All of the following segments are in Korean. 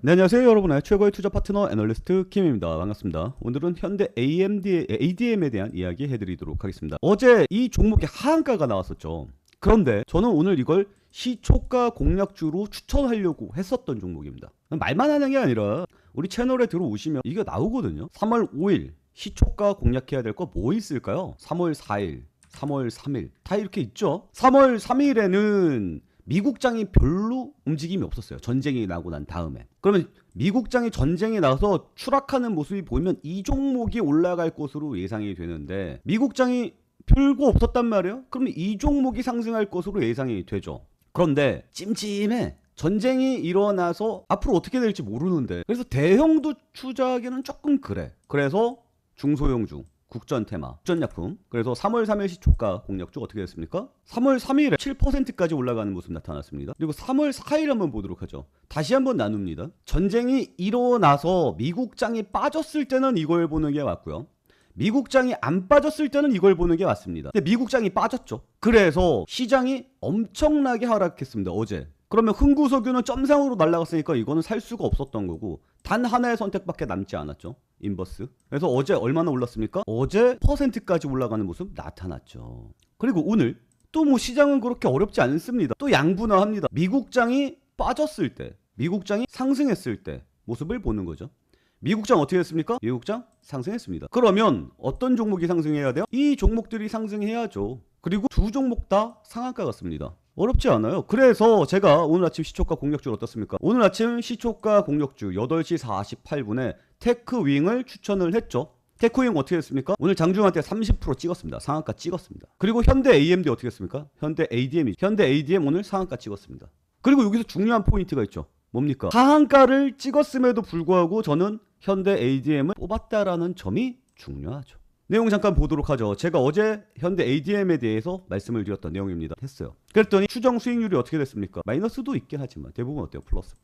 네, 안녕하세요 여러분의 최고의 투자 파트너 애널리스트 킴입니다. 반갑습니다. 오늘은 현대 ADM에 대한 이야기 해드리도록 하겠습니다. 어제 이 종목의 하한가가 나왔었죠. 그런데 저는 오늘 이걸 시초가 공략주로 추천하려고 했었던 종목입니다. 말만 하는 게 아니라 우리 채널에 들어오시면 이게 나오거든요. 3월 5일 시초가 공략해야 될 거 뭐 있을까요? 3월 4일 3월 3일 다 이렇게 있죠. 3월 3일에는 미국장이 별로 움직임이 없었어요. 전쟁이 나고 난 다음에. 그러면 미국장이 전쟁이 나서 추락하는 모습이 보이면 이 종목이 올라갈 것으로 예상이 되는데 미국장이 별거 없었단 말이에요. 그러면 이 종목이 상승할 것으로 예상이 되죠. 그런데 찜찜해. 전쟁이 일어나서 앞으로 어떻게 될지 모르는데, 그래서 대형도 투자하기는 조금 그래. 그래서 중소형주, 국전 테마, 국전약품. 그래서 3월 3일 시초가 공략주 어떻게 됐습니까? 3월 3일에 7%까지 올라가는 모습 나타났습니다. 그리고 3월 4일 한번 보도록 하죠. 다시 한번 나눕니다. 전쟁이 일어나서 미국장이 빠졌을 때는 이걸 보는 게 맞고요. 미국장이 안 빠졌을 때는 이걸 보는 게 맞습니다. 근데 미국장이 빠졌죠. 그래서 시장이 엄청나게 하락했습니다. 어제. 그러면 흥구석유는 점상으로 날아갔으니까 이거는 살 수가 없었던 거고, 단 하나의 선택밖에 남지 않았죠. 인버스. 그래서 어제 얼마나 올랐습니까? 어제 %까지 올라가는 모습 나타났죠. 그리고 오늘 또 뭐 시장은 그렇게 어렵지 않습니다. 또 양분화합니다. 미국장이 빠졌을 때, 미국장이 상승했을 때 모습을 보는 거죠. 미국장 어떻게 했습니까? 미국장 상승했습니다. 그러면 어떤 종목이 상승해야 돼요? 이 종목들이 상승해야죠. 그리고 두 종목 다 상한가 같습니다. 어렵지 않아요. 그래서 제가 오늘 아침 시초가 공략주 어떻습니까? 오늘 아침 시초가 공략주 8시 48분에 테크윙을 추천을 했죠. 테크윙 어떻게 했습니까? 오늘 장중한테 30% 찍었습니다. 상한가 찍었습니다. 그리고 현대 AMD 어떻게 했습니까? 현대 ADM 오늘 상한가 찍었습니다. 그리고 여기서 중요한 포인트가 있죠. 뭡니까? 하한가를 찍었음에도 불구하고 저는 현대 ADM을 뽑았다라는 점이 중요하죠. 내용 잠깐 보도록 하죠. 제가 어제 현대 ADM에 대해서 말씀을 드렸던 내용입니다. 했어요. 그랬더니 추정 수익률이 어떻게 됐습니까? 마이너스도 있긴 하지만 대부분 어때요? 플러스.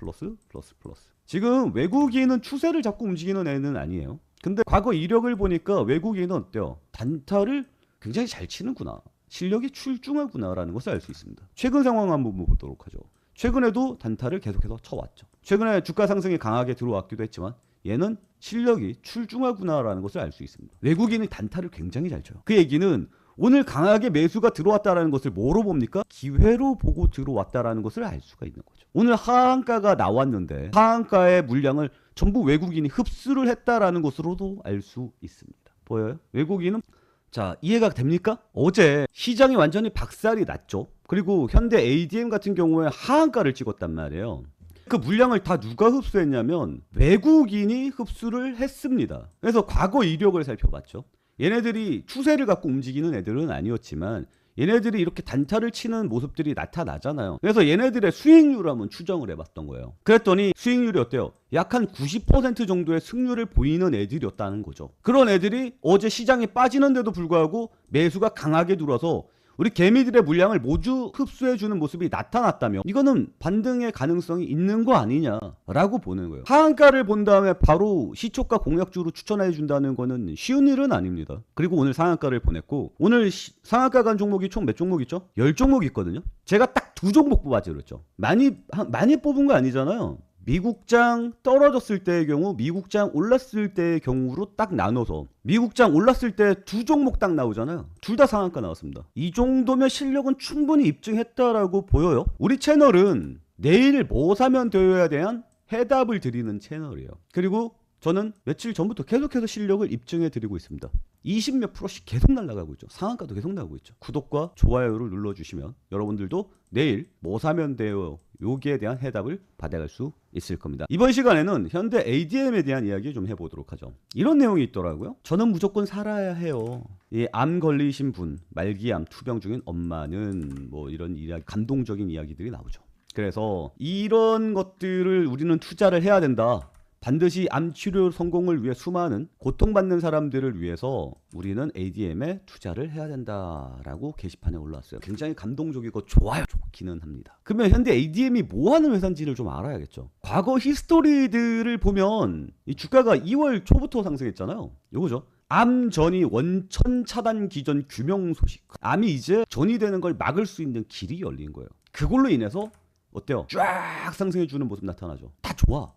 지금 외국인은 추세를 잡고 움직이는 애는 아니에요. 근데 과거 이력을 보니까 외국인은 어때요? 단타를 굉장히 잘 치는구나. 실력이 출중하구나라는 것을 알 수 있습니다. 최근 상황 한번 보도록 하죠. 최근에도 단타를 계속해서 쳐왔죠. 최근에 주가 상승이 강하게 들어왔기도 했지만 얘는 실력이 출중하구나라는 것을 알 수 있습니다. 외국인이 단타를 굉장히 잘 쳐요. 그 얘기는 오늘 강하게 매수가 들어왔다라는 것을 뭐로 봅니까? 기회로 보고 들어왔다라는 것을 알 수가 있는 거죠. 오늘 하한가가 나왔는데 하한가의 물량을 전부 외국인이 흡수를 했다라는 것으로도 알 수 있습니다. 보여요? 외국인은 자, 이해가 됩니까? 어제 시장이 완전히 박살이 났죠. 그리고 현대 ADM 같은 경우에 하한가를 찍었단 말이에요. 그 물량을 다 누가 흡수했냐면 외국인이 흡수를 했습니다. 그래서 과거 이력을 살펴봤죠. 얘네들이 추세를 갖고 움직이는 애들은 아니었지만 얘네들이 이렇게 단타를 치는 모습들이 나타나잖아요. 그래서 얘네들의 수익률을 한번 추정을 해봤던 거예요. 그랬더니 수익률이 어때요? 약 한 90% 정도의 승률을 보이는 애들이었다는 거죠. 그런 애들이 어제 시장에 빠지는데도 불구하고 매수가 강하게 들어와서 우리 개미들의 물량을 모두 흡수해주는 모습이 나타났다면 이거는 반등의 가능성이 있는 거 아니냐라고 보는 거예요. 하한가를 본 다음에 바로 시초가 공략주로 추천해준다는 거는 쉬운 일은 아닙니다. 그리고 오늘 상한가를 보냈고, 오늘 상한가 간 종목이 총 몇 종목 있죠? 10종목 있거든요. 제가 딱 2종목 뽑아지 그랬죠. 많이 뽑은 거 아니잖아요. 미국장 떨어졌을 때의 경우, 미국장 올랐을 때의 경우로 딱 나눠서 미국장 올랐을 때 두 종목 딱 나오잖아요. 둘 다 상한가 나왔습니다. 이 정도면 실력은 충분히 입증했다라고 보여요. 우리 채널은 내일 뭐 사면 되어야 대한 해답을 드리는 채널이에요. 그리고 저는 며칠 전부터 계속해서 실력을 입증해 드리고 있습니다. 20몇 %씩 계속 날아가고 있죠. 상한가도 계속 나오고 있죠. 구독과 좋아요를 눌러주시면 여러분들도 내일 뭐 사면 돼요, 여기에 대한 해답을 받아갈 수 있을 겁니다. 이번 시간에는 현대 ADM에 대한 이야기 좀 해보도록 하죠. 이런 내용이 있더라고요. 저는 무조건 살아야 해요. 이 암 걸리신 분, 말기암 투병 중인 엄마는 뭐 이런 이야기, 감동적인 이야기들이 나오죠. 그래서 이런 것들을 우리는 투자를 해야 된다. 반드시 암 치료 성공을 위해 수많은 고통받는 사람들을 위해서 우리는 ADM에 투자를 해야 된다라고 게시판에 올라왔어요. 굉장히 감동적이고 좋아요. 좋기는 합니다. 그러면 현대 ADM이 뭐 하는 회사인지를 좀 알아야겠죠. 과거 히스토리들을 보면 이 주가가 2월 초부터 상승했잖아요. 요거죠. 암 전이 원천 차단 기전 규명 소식. 암이 이제 전이 되는 걸 막을 수 있는 길이 열린 거예요. 그걸로 인해서 어때요? 쫙 상승해 주는 모습 나타나죠. 다 좋아.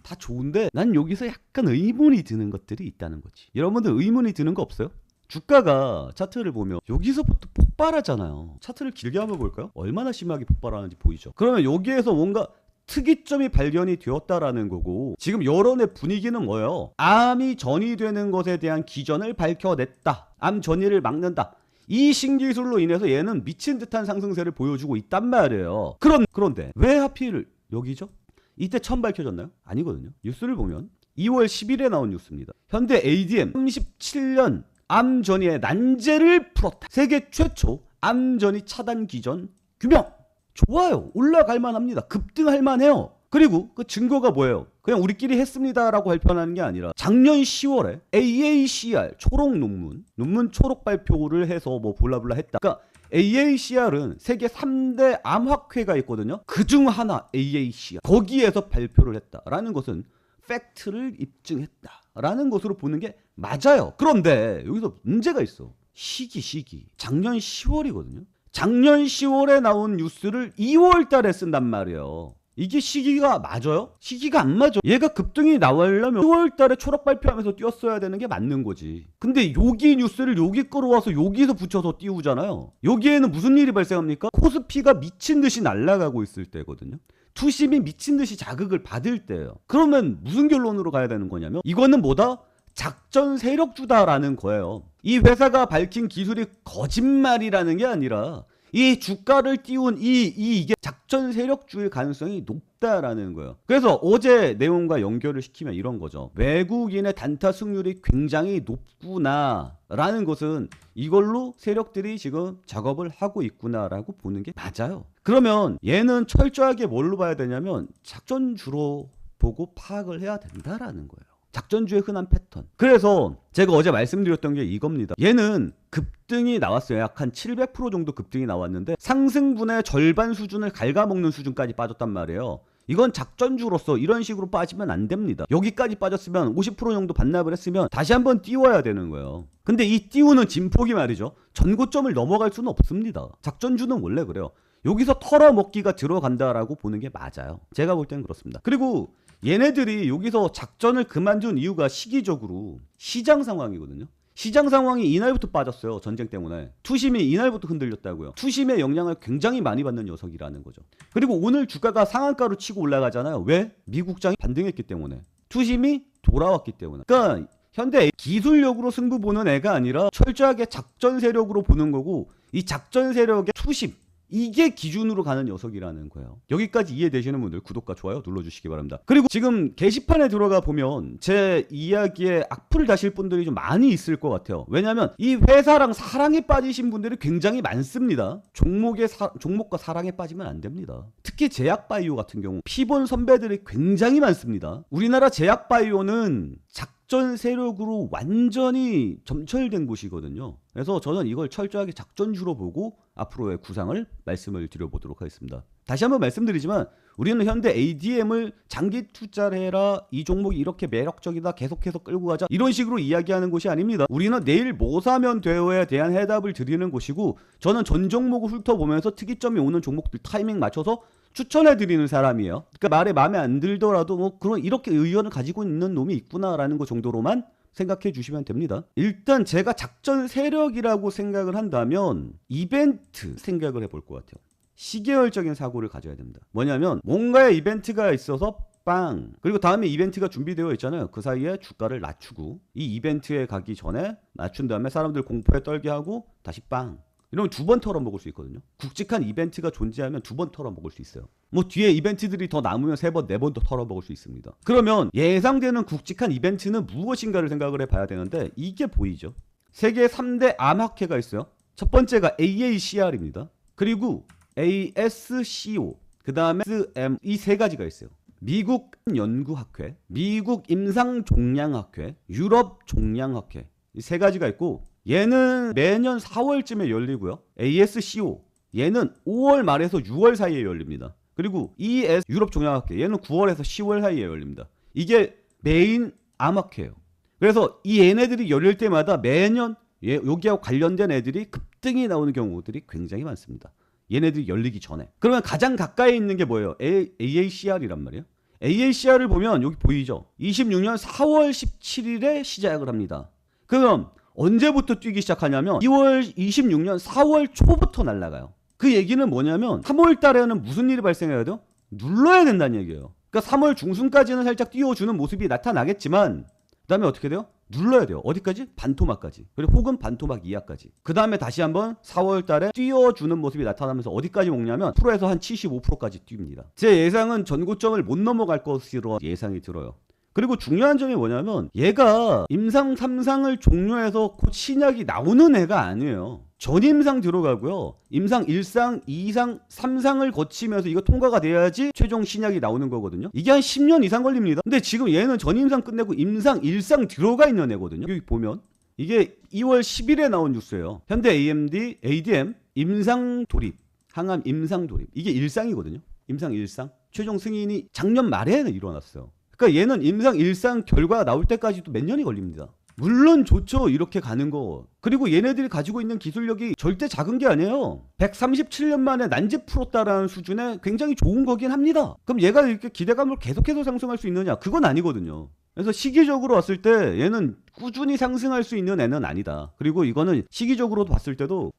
다 좋은데 난 여기서 약간 의문이 드는 것들이 있다는 거지. 여러분들 의문이 드는 거 없어요? 주가가 차트를 보면 여기서부터 폭발하잖아요. 차트를 길게 한번 볼까요? 얼마나 심하게 폭발하는지 보이죠. 그러면 여기에서 뭔가 특이점이 발견이 되었다라는 거고, 지금 여론의 분위기는 뭐예요? 암이 전이되는 것에 대한 기전을 밝혀냈다. 암 전이를 막는다. 이 신기술로 인해서 얘는 미친 듯한 상승세를 보여주고 있단 말이에요. 그런데 왜 하필 여기죠? 이때 처음 밝혀졌나요? 아니거든요. 뉴스를 보면 2월 10일에 나온 뉴스입니다. 현대 ADM 37년 암 전이의 난제를 풀었다. 세계 최초 암 전이 차단 기전 규명. 좋아요. 올라갈 만합니다. 급등할 만해요. 그리고 그 증거가 뭐예요? 그냥 우리끼리 했습니다라고 발표하는 게 아니라 작년 10월에 AACR 초록 논문 초록 발표를 해서 뭐 블라블라 했다. 그러니까 AACR은 세계 3대 암학회가 있거든요. 그중 하나 AACR. 거기에서 발표를 했다라는 것은 팩트를 입증했다라는 것으로 보는 게 맞아요. 그런데 여기서 문제가 있어. 시기. 작년 10월이거든요. 작년 10월에 나온 뉴스를 2월 달에 쓴단 말이에요. 이게 시기가 맞아요? 시기가 안 맞아. 얘가 급등이 나오려면 10월 달에 초록 발표하면서 띄웠어야 되는 게 맞는 거지. 근데 여기 뉴스를 여기 끌어와서 여기서 붙여서 띄우잖아요. 여기에는 무슨 일이 발생합니까? 코스피가 미친 듯이 날아가고 있을 때거든요. 투심이 미친 듯이 자극을 받을 때예요. 그러면 무슨 결론으로 가야 되는 거냐면 이거는 뭐다? 작전 세력주다라는 거예요. 이 회사가 밝힌 기술이 거짓말이라는 게 아니라 이 주가를 띄운 이게 작전 세력주의 가능성이 높다라는 거예요. 그래서 어제 내용과 연결을 시키면 이런 거죠. 외국인의 단타 승률이 굉장히 높구나라는 것은 이걸로 세력들이 지금 작업을 하고 있구나라고 보는 게 맞아요. 그러면 얘는 철저하게 뭘로 봐야 되냐면 작전주로 보고 파악을 해야 된다라는 거예요. 작전주의 흔한 패턴. 그래서 제가 어제 말씀드렸던 게 이겁니다. 얘는 급등이 나왔어요. 약 한 700% 정도 급등이 나왔는데 상승분의 절반 수준을 갉아먹는 수준까지 빠졌단 말이에요. 이건 작전주로서 이런 식으로 빠지면 안 됩니다. 여기까지 빠졌으면 50% 정도 반납을 했으면 다시 한번 띄워야 되는 거예요. 근데 이 띄우는 진폭이 말이죠. 전고점을 넘어갈 수는 없습니다. 작전주는 원래 그래요. 여기서 털어먹기가 들어간다라고 보는 게 맞아요. 제가 볼 땐 그렇습니다. 그리고 얘네들이 여기서 작전을 그만둔 이유가 시기적으로 시장 상황이거든요. 시장 상황이 이날부터 빠졌어요. 전쟁 때문에. 투심이 이날부터 흔들렸다고요. 투심의 영향을 굉장히 많이 받는 녀석이라는 거죠. 그리고 오늘 주가가 상한가로 치고 올라가잖아요. 왜? 미국장이 반등했기 때문에. 투심이 돌아왔기 때문에. 그러니까 현대 기술력으로 승부 보는 애가 아니라 철저하게 작전 세력으로 보는 거고, 이 작전 세력의 투심, 이게 기준으로 가는 녀석이라는 거예요. 여기까지 이해되시는 분들 구독과 좋아요 눌러주시기 바랍니다. 그리고 지금 게시판에 들어가 보면 제 이야기에 악플을 다실 분들이 좀 많이 있을 것 같아요. 왜냐하면 이 회사랑 사랑에 빠지신 분들이 굉장히 많습니다. 종목과 사랑에 빠지면 안 됩니다. 특히 제약바이오 같은 경우 피본 선배들이 굉장히 많습니다. 우리나라 제약바이오는 작전 세력으로 완전히 점철된 곳이거든요. 그래서 저는 이걸 철저하게 작전주로 보고 앞으로의 구상을 말씀을 드려보도록 하겠습니다. 다시 한번 말씀드리지만 우리는 현대 ADM을 장기 투자를 해라, 이 종목이 이렇게 매력적이다, 계속해서 끌고 가자, 이런 식으로 이야기하는 곳이 아닙니다. 우리는 내일 뭐 사면 돼요에 대한 해답을 드리는 곳이고, 저는 전 종목을 훑어보면서 특이점이 오는 종목들 타이밍 맞춰서 추천해드리는 사람이에요. 그러니까 말에 마음에 안 들더라도 뭐 그런 이렇게 의견을 가지고 있는 놈이 있구나라는 것 정도로만 생각해 주시면 됩니다. 일단 제가 작전 세력이라고 생각을 한다면 이벤트 생각을 해볼 것 같아요. 시계열적인 사고를 가져야 됩니다. 뭐냐면 뭔가의 이벤트가 있어서 빵, 그리고 다음에 이벤트가 준비되어 있잖아요. 그 사이에 주가를 낮추고, 이 이벤트에 가기 전에 낮춘 다음에 사람들 공포에 떨게 하고 다시 빵, 이러면 두 번 털어먹을 수 있거든요. 굵직한 이벤트가 존재하면 두 번 털어먹을 수 있어요. 뭐 뒤에 이벤트들이 더 남으면 세 번, 네 번 더 털어먹을 수 있습니다. 그러면 예상되는 굵직한 이벤트는 무엇인가를 생각을 해봐야 되는데 이게 보이죠. 세계 3대 암학회가 있어요. 첫 번째가 AACR입니다. 그리고 ASCO, 그 다음에 SM, 이 세 가지가 있어요. 미국 연구학회, 미국 임상종양학회, 유럽 종양학회, 이 세 가지가 있고, 얘는 매년 4월쯤에 열리고요. ASCO, 얘는 5월 말에서 6월 사이에 열립니다. 그리고 ES 유럽 종양학회, 얘는 9월에서 10월 사이에 열립니다. 이게 메인 암학회예요. 그래서 이 얘네들이 열릴 때마다 매년 여기하고 관련된 애들이 급등이 나오는 경우들이 굉장히 많습니다. 얘네들이 열리기 전에. 그러면 가장 가까이 있는 게 뭐예요? AACR이란 말이에요. AACR을 보면 여기 보이죠? 26년 4월 17일에 시작을 합니다. 그럼 언제부터 뛰기 시작하냐면 26년 4월 초부터 날아가요. 그 얘기는 뭐냐면 3월 달에는 무슨 일이 발생해야 돼요? 눌러야 된다는 얘기예요. 그러니까 3월 중순까지는 살짝 띄워주는 모습이 나타나겠지만 그 다음에 어떻게 돼요? 눌러야 돼요. 어디까지? 반토막까지. 그리고 혹은 반토막 이하까지. 그 다음에 다시 한번 4월 달에 띄워주는 모습이 나타나면서 어디까지 먹냐면 프로에서 한 75%까지 뜁니다. 제 예상은 전고점을 못 넘어갈 것으로 예상이 들어요. 그리고 중요한 점이 뭐냐면 얘가 임상 3상을 종료해서 곧 신약이 나오는 애가 아니에요. 전임상 들어가고요. 임상 1상, 2상, 3상을 거치면서 이거 통과가 돼야지 최종 신약이 나오는 거거든요. 이게 한 10년 이상 걸립니다. 근데 지금 얘는 전임상 끝내고 임상 1상 들어가 있는 애거든요. 여기 보면 이게 2월 10일에 나온 뉴스예요. 현대 AMD, ADM 임상 돌입, 항암 임상 돌입. 이게 1상이거든요. 임상 1상. 최종 승인이 작년 말에는 일어났어요. 그러니까 얘는 임상 1상 결과가 나올 때까지도 몇 년이 걸립니다. 물론 좋죠, 이렇게 가는 거. 그리고 얘네들이 가지고 있는 기술력이 절대 작은 게 아니에요. 137년 만에 난지 풀었다라는 수준의 굉장히 좋은 거긴 합니다. 그럼 얘가 이렇게 기대감을 계속해서 상승할 수 있느냐? 그건 아니거든요. 그래서 시기적으로 봤을 때 얘는 꾸준히 상승할 수 있는 애는 아니다. 그리고 이거는 시기적으로 봤을 때도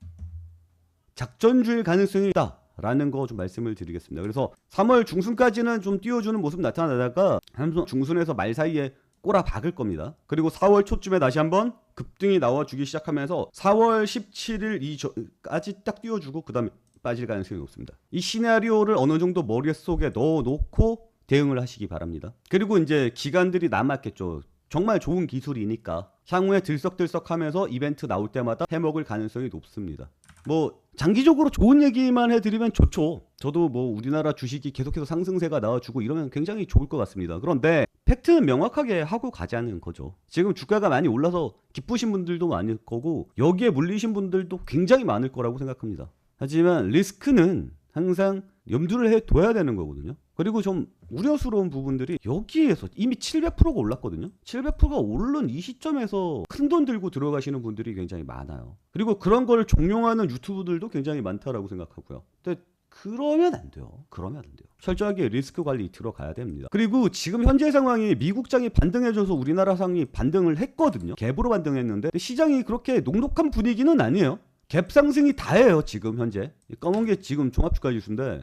작전주의 가능성이 있다 라는 거 좀 말씀을 드리겠습니다. 그래서 3월 중순까지는 좀 띄워주는 모습 나타나다가 중순에서 말 사이에 꼬라 박을 겁니다. 그리고 4월 초쯤에 다시 한번 급등이 나와주기 시작하면서 4월 17일 이까지 딱 띄워주고 그 다음에 빠질 가능성이 높습니다. 이 시나리오를 어느 정도 머릿속에 넣어놓고 대응을 하시기 바랍니다. 그리고 이제 기간들이 남았겠죠. 정말 좋은 기술이니까 향후에 들썩들썩하면서 이벤트 나올 때마다 해먹을 가능성이 높습니다. 뭐 장기적으로 좋은 얘기만 해드리면 좋죠. 저도 뭐 우리나라 주식이 계속해서 상승세가 나와주고 이러면 굉장히 좋을 것 같습니다. 그런데 팩트는 명확하게 하고 가자는 거죠. 지금 주가가 많이 올라서 기쁘신 분들도 많을 거고 여기에 물리신 분들도 굉장히 많을 거라고 생각합니다. 하지만 리스크는 항상 염두를 해둬야 되는 거거든요. 그리고 좀 우려스러운 부분들이 여기에서 이미 700%가 올랐거든요. 700%가 오른 이 시점에서 큰돈 들고 들어가시는 분들이 굉장히 많아요. 그리고 그런 걸 종용하는 유튜브들도 굉장히 많다라고 생각하고요. 근데 그러면 안 돼요. 그러면 안 돼요. 철저하게 리스크 관리 들어가야 됩니다. 그리고 지금 현재 상황이 미국장이 반등해줘서 우리나라 상이 반등을 했거든요. 갭으로 반등했는데 시장이 그렇게 녹록한 분위기는 아니에요. 갭 상승이 다예요. 지금 현재 검은 게 지금 종합주가 지수인데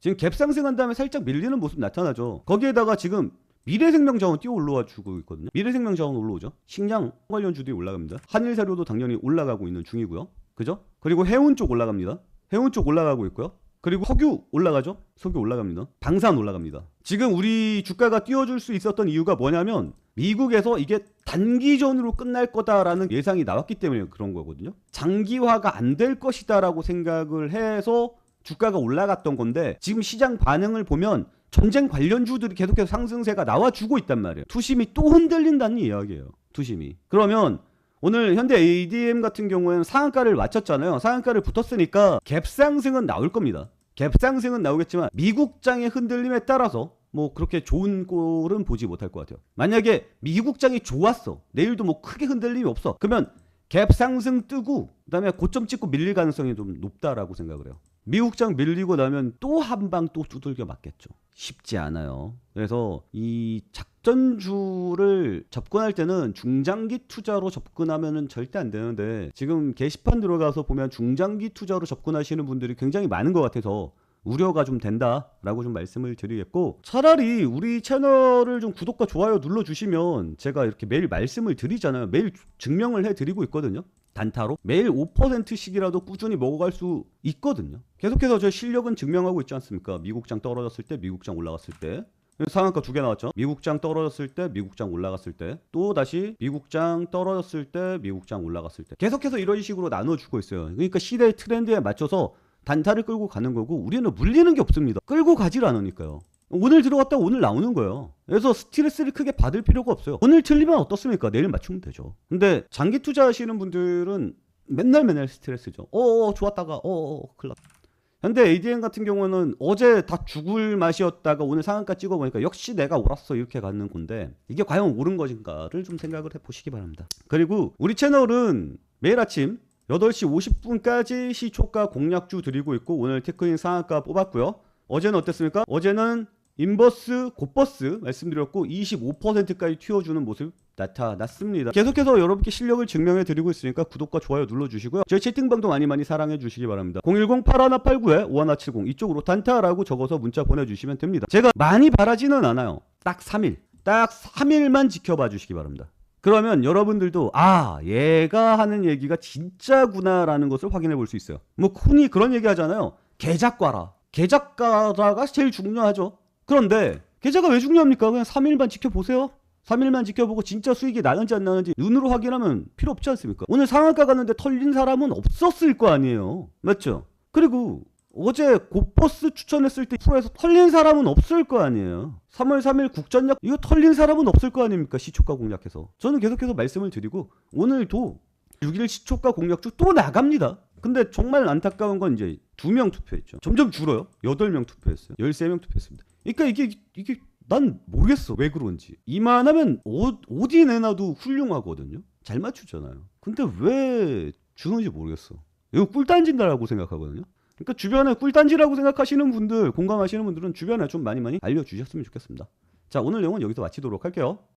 지금 갭 상승한 다음에 살짝 밀리는 모습 나타나죠. 거기에다가 지금 미래생명자원 뛰어 올라와 주고 있거든요. 미래생명자원 올라오죠. 식량 관련주들이 올라갑니다. 한일사료도 당연히 올라가고 있는 중이고요. 그죠? 그리고 해운 쪽 올라갑니다. 해운 쪽 올라가고 있고요. 그리고 석유 올라가죠. 석유 올라갑니다. 방산 올라갑니다. 지금 우리 주가가 뛰어줄 수 있었던 이유가 뭐냐면 미국에서 이게 단기전으로 끝날 거다라는 예상이 나왔기 때문에 그런 거거든요. 장기화가 안 될 것이다라고 생각을 해서 주가가 올라갔던 건데 지금 시장 반응을 보면 전쟁 관련주들이 계속해서 상승세가 나와주고 있단 말이에요. 투심이 또 흔들린다는 이야기예요. 투심이. 그러면 오늘 현대 ADM 같은 경우에는 상한가를 맞췄잖아요. 상한가를 붙었으니까 갭 상승은 나올 겁니다. 갭 상승은 나오겠지만 미국장의 흔들림에 따라서 뭐 그렇게 좋은 꼴은 보지 못할 것 같아요. 만약에 미국장이 좋았어. 내일도 뭐 크게 흔들림이 없어. 그러면 갭 상승 뜨고 그다음에 고점 찍고 밀릴 가능성이 좀 높다라고 생각을 해요. 미국장 밀리고 나면 또 한 방 또 두들겨 맞겠죠. 쉽지 않아요. 그래서 이 작전주를 접근할 때는 중장기 투자로 접근하면 절대 안 되는데 지금 게시판 들어가서 보면 중장기 투자로 접근하시는 분들이 굉장히 많은 것 같아서 우려가 좀 된다라고 좀 말씀을 드리겠고 차라리 우리 채널을 좀 구독과 좋아요 눌러주시면 제가 이렇게 매일 말씀을 드리잖아요. 매일 증명을 해드리고 있거든요. 단타로 매일 5%씩이라도 꾸준히 먹어갈 수 있거든요. 계속해서 제 실력은 증명하고 있지 않습니까? 미국장 떨어졌을 때, 미국장 올라갔을 때. 상한가 2개 나왔죠. 미국장 떨어졌을 때, 미국장 올라갔을 때, 또 다시 미국장 떨어졌을 때, 미국장 올라갔을 때. 계속해서 이런 식으로 나눠주고 있어요. 그러니까 시대의 트렌드에 맞춰서 단타를 끌고 가는 거고 우리는 물리는 게 없습니다. 끌고 가질 않으니까요. 오늘 들어갔다 오늘 나오는 거예요. 그래서 스트레스를 크게 받을 필요가 없어요. 오늘 틀리면 어떻습니까? 내일 맞추면 되죠. 근데 장기 투자하시는 분들은 맨날 스트레스죠. 좋았다가 큰일 났다. 현대 ADM 같은 경우는 어제 다 죽을 맛이었다가 오늘 상한가 찍어보니까 역시 내가 옳았어 이렇게 가는 건데 이게 과연 옳은 것인가를 좀 생각을 해보시기 바랍니다. 그리고 우리 채널은 매일 아침 8시 50분까지 시초가 공략주 드리고 있고 오늘 테크인 상한가 뽑았고요. 어제는 어땠습니까? 어제는 인버스, 곧버스 말씀드렸고 25%까지 튀어주는 모습 나타났습니다. 계속해서 여러분께 실력을 증명해 드리고 있으니까 구독과 좋아요 눌러주시고요. 저희 채팅방도 많이 사랑해 주시기 바랍니다. 010-8189-5170 이쪽으로 단타라고 적어서 문자 보내주시면 됩니다. 제가 많이 바라지는 않아요. 딱 3일만 지켜봐 주시기 바랍니다. 그러면 여러분들도 아 얘가 하는 얘기가 진짜구나 라는 것을 확인해 볼 수 있어요. 뭐 흔히 그런 얘기 하잖아요. 계작과라. 계작과라가 제일 중요하죠. 그런데 계좌가 왜 중요합니까? 그냥 3일만 지켜보세요. 3일만 지켜보고 진짜 수익이 나는지 안 나는지 눈으로 확인하면 필요 없지 않습니까? 오늘 상한가 갔는데 털린 사람은 없었을 거 아니에요. 맞죠? 그리고 어제 곧버스 추천했을 때 프로에서 털린 사람은 없을 거 아니에요. 3월 3일 국전약 이거 털린 사람은 없을 거 아닙니까? 시초가 공략해서. 저는 계속해서 말씀을 드리고 오늘도 6일 시초가 공략주 또 나갑니다. 근데 정말 안타까운 건 이제 2명 투표했죠. 점점 줄어요. 8명 투표했어요. 13명 투표했습니다. 그러니까 이게 난 모르겠어. 왜 그런지. 이만하면 어디 내놔도 훌륭하거든요. 잘 맞추잖아요. 근데 왜 주는지 모르겠어. 이거 꿀단지다라고 생각하거든요. 그러니까 주변에 꿀단지라고 생각하시는 분들, 공감하시는 분들은 주변에 좀 많이 알려주셨으면 좋겠습니다. 자, 오늘 내용은 여기서 마치도록 할게요.